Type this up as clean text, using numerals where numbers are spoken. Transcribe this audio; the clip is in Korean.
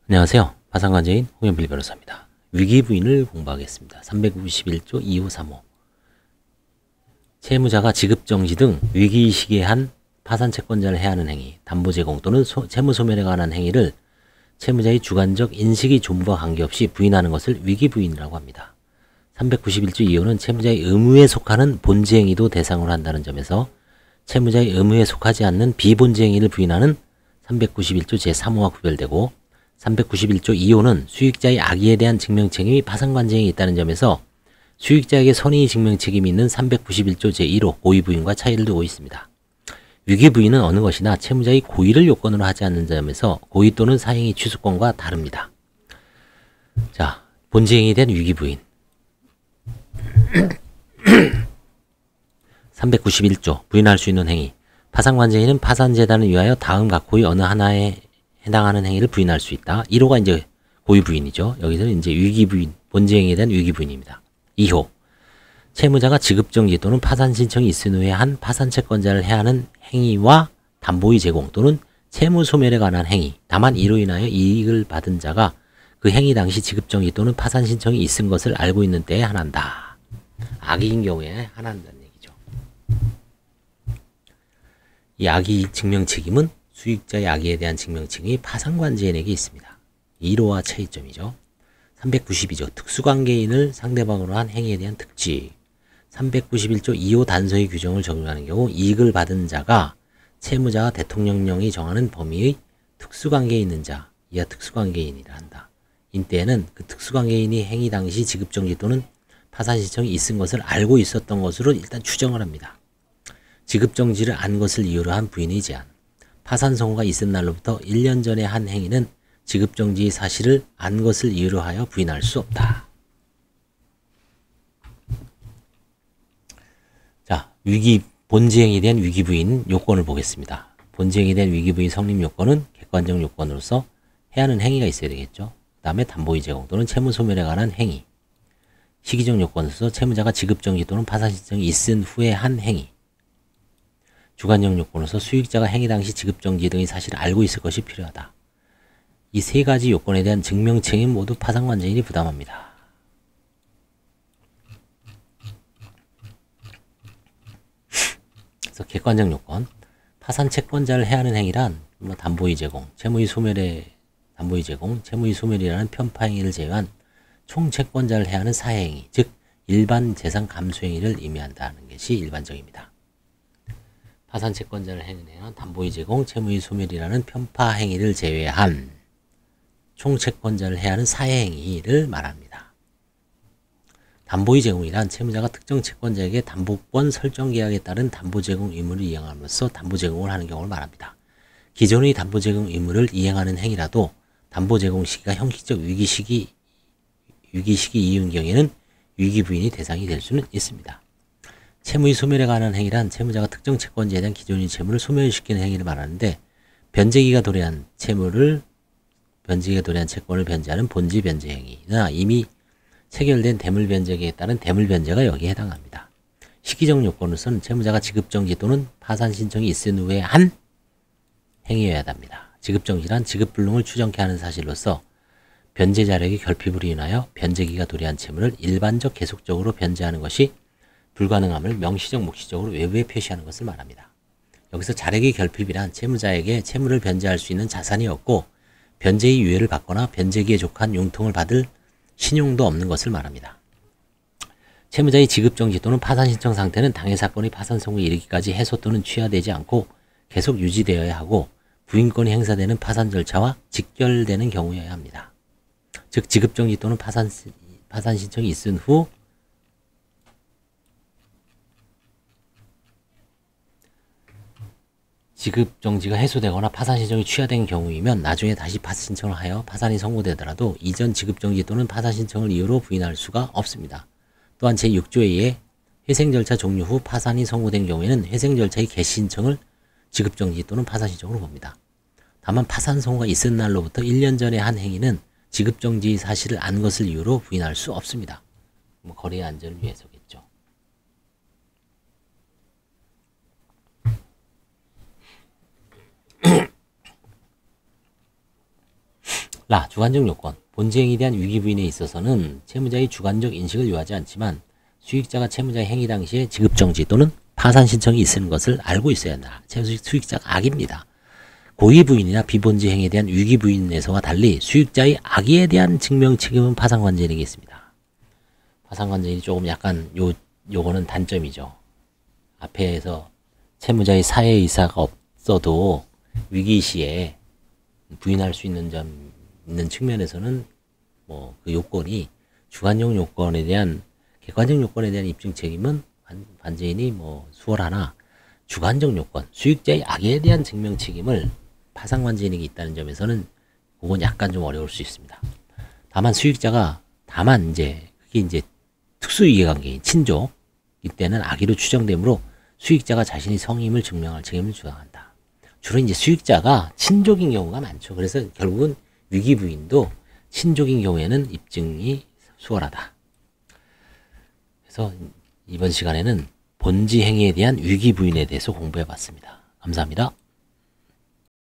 안녕하세요. 파산관제인 홍현필 변호사입니다. 위기부인을 공부하겠습니다. 351조 2호 3호 채무자가 지급정지 등 위기 시기에 한 파산채권자를 해하는 행위, 담보제공 또는 채무소멸에 관한 행위를 채무자의 주관적 인식이 존부와 관계없이 부인하는 것을 위기부인이라고 합니다. 391조 2호는 채무자의 의무에 속하는 본지행위도 대상으로 한다는 점에서 채무자의 의무에 속하지 않는 비본지행위를 부인하는 391조 제3호와 구별되고 391조 2호는 수익자의 악의에 대한 증명책임이 파산관제행에 있다는 점에서 수익자에게 선의의 증명책임이 있는 391조 제1호 고의부인과 차이를 두고 있습니다. 위기부인은 어느 것이나 채무자의 고의를 요건으로 하지 않는 점에서 고의 또는 사행위 취소권과 다릅니다. 자, 본지행위에 대한 위기부인 391조 부인할 수 있는 행위 파산관제인은 파산재단을 위하여 다음 각 고의 어느 하나에 해당하는 행위를 부인할 수 있다. 1호가 이제 고의부인이죠. 여기서는 이제 위기부인, 본지행위에 대한 위기부인입니다. 2호 채무자가 지급정지 또는 파산 신청이 있은 후에 한 파산채권자를 해하는 행위와 담보의 제공 또는 채무소멸에 관한 행위, 다만 이로 인하여 이익을 받은 자가 그 행위 당시 지급정지 또는 파산 신청이 있은 것을 알고 있는 때에 한한다. 악의인 경우에 한한다는 얘기죠. 이 악의 증명책임은 수익자의 악의에 대한 증명책임이 파산관제인에게 있습니다. 1호와 차이점이죠. 392조 특수관계인을 상대방으로 한 행위에 대한 특징 391조 2호 단서의 규정을 적용하는 경우 이익을 받은 자가 채무자와 대통령령이 정하는 범위의 특수관계에 있는 자, 이하 특수관계인이라 한다. 인때에는 그 특수관계인이 행위 당시 지급정지 또는 파산신청이 있은 것을 알고 있었던 것으로 일단 추정을 합니다. 지급정지를 안 것을 이유로 한 부인의 제한 파산 선고가 있은 날로부터 1년 전에 한 행위는 지급정지 사실을 안 것을 이유로 하여 부인할 수 없다. 자, 본지행위에 대한 위기부인 요건을 보겠습니다. 본지행위에 대한 위기부인 성립 요건은 객관적 요건으로서 해하는 행위가 있어야 되겠죠. 그 다음에 담보의 제공 또는 채무소멸에 관한 행위 시기적 요건으로서 채무자가 지급정지 또는 파산신청이 있은 후에 한 행위 주관적 요건으로서 수익자가 행위 당시 지급정지 등의 사실을 알고 있을 것이 필요하다. 이 세 가지 요건에 대한 증명책임 모두 파산관제인이 부담합니다. 그래서 객관적 요건, 파산채권자를 해하는 행위란 담보의 제공, 채무의 소멸이라는 편파행위를 제외한 총채권자를 해하는 사해행위, 즉 일반 재산 감수행위를 의미한다는 것이 일반적입니다. 파산채권자를 해하는 행위는 담보의 제공, 채무의 소멸이라는 편파행위를 제외한 총채권자를 해하는 사해행위를 말합니다. 담보의 제공이란 채무자가 특정 채권자에게 담보권 설정 계약에 따른 담보 제공 의무를 이행함으로써 담보 제공을 하는 경우를 말합니다. 기존의 담보 제공 의무를 이행하는 행위라도 담보 제공 시기가 형식적 위기 시기 이유인 경우에는 위기부인이 대상이 될 수는 있습니다. 채무의 소멸에 관한 행위란 채무자가 특정 채권자에 대한 기존의 채무를 소멸시키는 행위를 말하는데 변제기가 도래한 채권을 변제하는 본지 변제 행위나 이미 체결된 대물 변제기에 따른 대물 변제가 여기에 해당합니다. 시기적 요건으로서는 채무자가 지급정지 또는 파산 신청이 있은 후에 한 행위여야 합니다. 지급정지란 지급불능을 추정케 하는 사실로서 변제 자력의 결핍으로 인하여 변제기가 도래한 채무를 일반적 계속적으로 변제하는 것이 불가능함을 명시적 묵시적으로 외부에 표시하는 것을 말합니다. 여기서 자력의 결핍이란 채무자에게 채무를 변제할 수 있는 자산이 없고 변제의 유예를 받거나 변제기에 족한 융통을 받을 신용도 없는 것을 말합니다. 채무자의 지급정지 또는 파산신청 상태는 당해 사건의 파산 선고에 이르기까지 해소 또는 취하되지 않고 계속 유지되어야 하고 부인권이 행사되는 파산 절차와 직결되는 경우여야 합니다. 즉 지급정지 또는 파산신청이 있은 후 지급정지가 해소되거나 파산신청이 취하된 경우이면 나중에 다시 파산신청을 하여 파산이 선고되더라도 이전 지급정지 또는 파산신청을 이유로 부인할 수가 없습니다. 또한 제6조에 의해 회생절차 종료 후 파산이 선고된 경우에는 회생절차의 개시신청을 지급정지 또는 파산신청으로 봅니다. 다만 파산 선고가 있은 날로부터 1년 전에 한 행위는 지급정지 사실을 안 것을 이유로 부인할 수 없습니다. 거래의 안전을 위해서겠죠. 주관적 요건. 본지 행위에 대한 위기 부인에 있어서는 채무자의 주관적 인식을 요하지 않지만 수익자가 채무자의 행위 당시에 지급정지 또는 파산 신청이 있는 것을 알고 있어야 한다. 수익자가 악입니다. 고의 부인이나 비본지 행위에 대한 위기 부인에서와 달리 수익자의 악의에 대한 증명 책임은 파산관계인에게 있습니다. 파산관계인이 조금 약간 요거는 단점이죠. 앞에서 채무자의 사회 의사가 없어도 위기 시에 부인할 수 있는 있는 측면에서는 뭐 그 요건이 주관적 요건에 대한 객관적 요건에 대한 입증 책임은 관제인이 뭐 수월하나 주관적 요건, 수익자의 악의에 대한 증명 책임을 파산관제인에게 있다는 점에서는 그건 약간 좀 어려울 수 있습니다. 다만 수익자가 그게 이제 특수이해관계인 친족 이때는 악의로 추정되므로 수익자가 자신이 성임을 증명할 책임을 주장한다. 주로 이제 수익자가 친족인 경우가 많죠. 그래서 결국은 위기 부인도 친족인 경우에는 입증이 수월하다. 그래서 이번 시간에는 본지 행위에 대한 위기 부인에 대해서 공부해 봤습니다. 감사합니다.